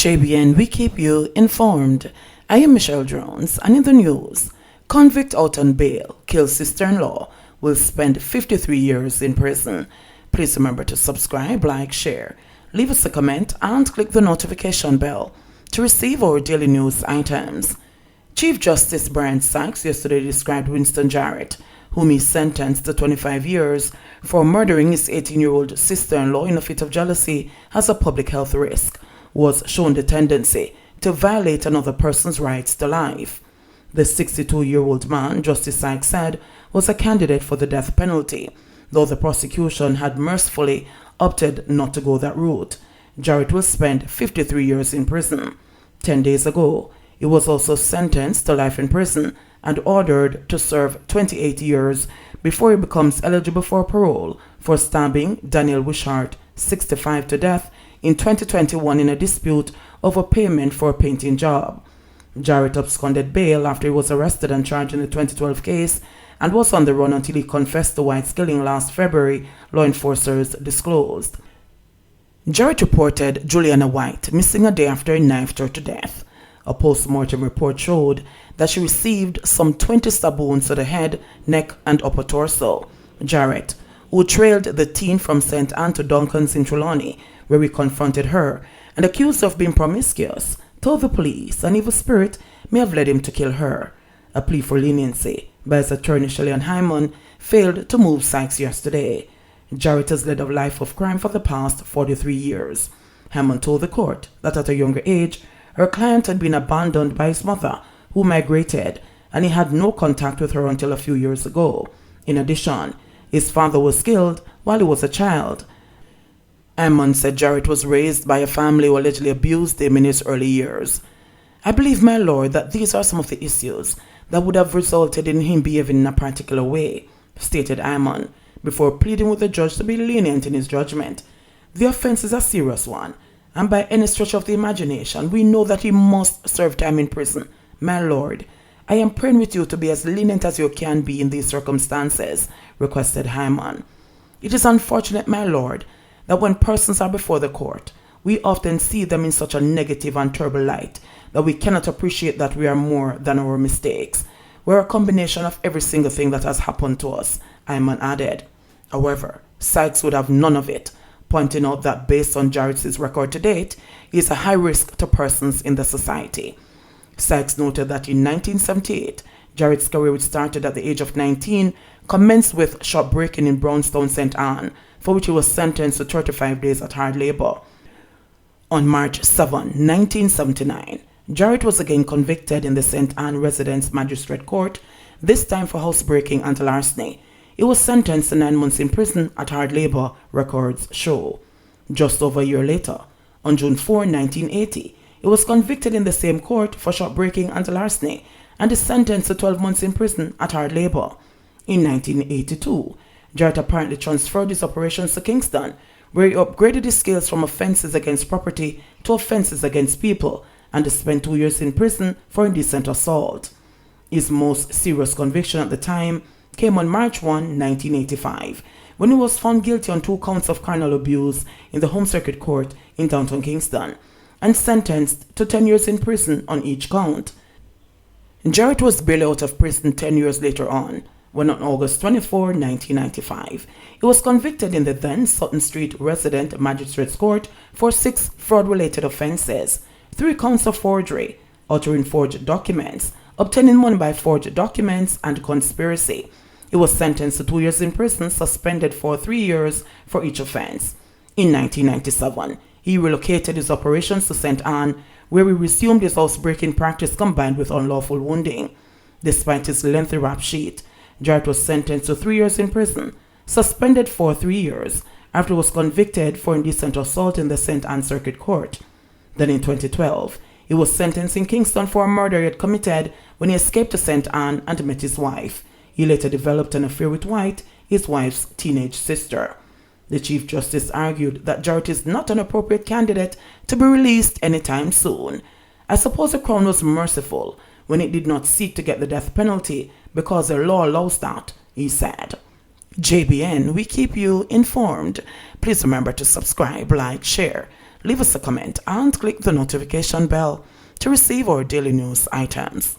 JBN, we keep you informed. I am Michelle Jones, and in the news, convict out on bail, kills sister-in-law, will spend 53 years in prison. Please remember to subscribe, like, share, leave us a comment, and click the notification bell to receive our daily news items. Chief Justice Brian Sykes yesterday described Winston Jarrett, whom he sentenced to 25 years for murdering his 18-year-old sister-in-law in a fit of jealousy, as a public health risk, was shown the tendency to violate another person's rights to life. The 62-year-old man, Justice Sykes said, was a candidate for the death penalty, though the prosecution had mercifully opted not to go that route. Jarrett will spend 53 years in prison. 10 days ago, he was also sentenced to life in prison and ordered to serve 28 years before he becomes eligible for parole for stabbing Daniel Wishart, 65, to death in 2021 in a dispute over payment for a painting job. Jarrett absconded bail after he was arrested and charged in the 2012 case and was on the run until he confessed to White's killing last February, law enforcers disclosed. Jarrett reported Juliana White missing a day after he knifed her to death. A post-mortem report showed that she received some 20 stab wounds to the head, neck, and upper torso. Jarrett, who trailed the teen from St. Anne to Duncan's in Trelawney, where he confronted her and accused her of being promiscuous, told the police an evil spirit may have led him to kill her. A plea for leniency by his attorney Shelley Hyman failed to move Sykes yesterday. Jarrett has led a life of crime for the past 43 years. Hyman told the court that at a younger age, her client had been abandoned by his mother, who migrated, and he had no contact with her until a few years ago. In addition, his father was killed while he was a child. Hyman said Jarrett was raised by a family who allegedly abused him in his early years. I believe, my lord, that these are some of the issues that would have resulted in him behaving in a particular way, stated Hyman, before pleading with the judge to be lenient in his judgment. The offense is a serious one, and by any stretch of the imagination, we know that he must serve time in prison. My lord, I am praying with you to be as lenient as you can be in these circumstances, requested Hyman. It is unfortunate, my lord, that when persons are before the court, we often see them in such a negative and terrible light that we cannot appreciate that we are more than our mistakes. We're a combination of every single thing that has happened to us, Hyman added. However, Sykes would have none of it, pointing out that based on Jarrett's record to date, he is a high risk to persons in the society. Sykes noted that in 1978, Jarrett's career, which started at the age of 19, commenced with shop breaking in Brownstown, St. Anne, for which he was sentenced to 35 days at hard labor. On March 7, 1979, Jarrett was again convicted in the St. Anne Residence Magistrate Court, this time for housebreaking and larceny. He was sentenced to 9 months in prison at hard labor, records show. Just over a year later, on June 4, 1980, he was convicted in the same court for shop breaking and larceny and is sentenced to 12 months in prison at hard labor. In 1982, Jarrett apparently transferred his operations to Kingston, where he upgraded his skills from offenses against property to offenses against people and spent 2 years in prison for indecent assault. His most serious conviction at the time came on March 1, 1985, when he was found guilty on 2 counts of carnal abuse in the Home Circuit Court in downtown Kingston and sentenced to 10 years in prison on each count. Jarrett was barely out of prison 10 years later on, when on August 24, 1995, he was convicted in the then Sutton Street Resident Magistrates Court for 6 fraud-related offenses: 3 counts of forgery, uttering forged documents, obtaining money by forged documents, and conspiracy. He was sentenced to 2 years in prison, suspended for 3 years for each offense. In 1997, he relocated his operations to St. Anne, where he resumed his housebreaking practice combined with unlawful wounding. Despite his lengthy rap sheet, Jarrett was sentenced to 3 years in prison, suspended for 3 years, after he was convicted for indecent assault in the St. Anne Circuit Court. Then in 2012, he was sentenced in Kingston for a murder he had committed when he escaped to St. Anne and met his wife. He later developed an affair with White, his wife's teenage sister. The Chief Justice argued that Jarrett is not an appropriate candidate to be released anytime soon. I suppose the Crown was merciful when it did not seek to get the death penalty because the law allows that, he said. JBN, we keep you informed. Please remember to subscribe, like, share, leave us a comment and click the notification bell to receive our daily news items.